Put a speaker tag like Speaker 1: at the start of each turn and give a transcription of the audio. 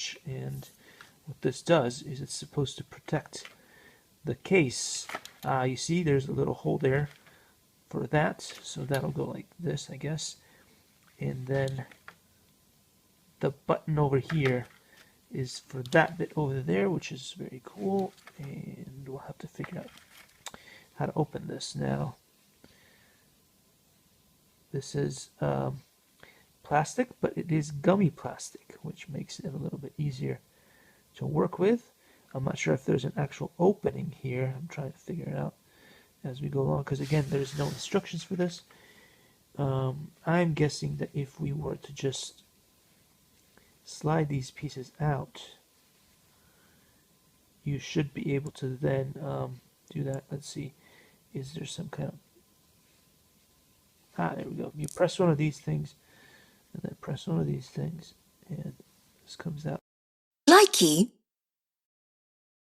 Speaker 1: watch, and what this does is it's supposed to protect the case. You see there's a little hole there for that, so that'll go like this, I guess. And then the button over here is for that bit over there, which is very cool, and we'll have to figure out how to open this now. This is plastic, but it is gummy plastic, which makes it a little bit easier to work with. I'm not sure if there's an actual opening here. I'm trying to figure it out as we go along, because again, there's no instructions for this. I'm guessing that if we were to just slide these pieces out, you should be able to then do that. Let's see, is there some kind of, there we go. You press one of these things and then press one of these things, and this comes out.
Speaker 2: Likey.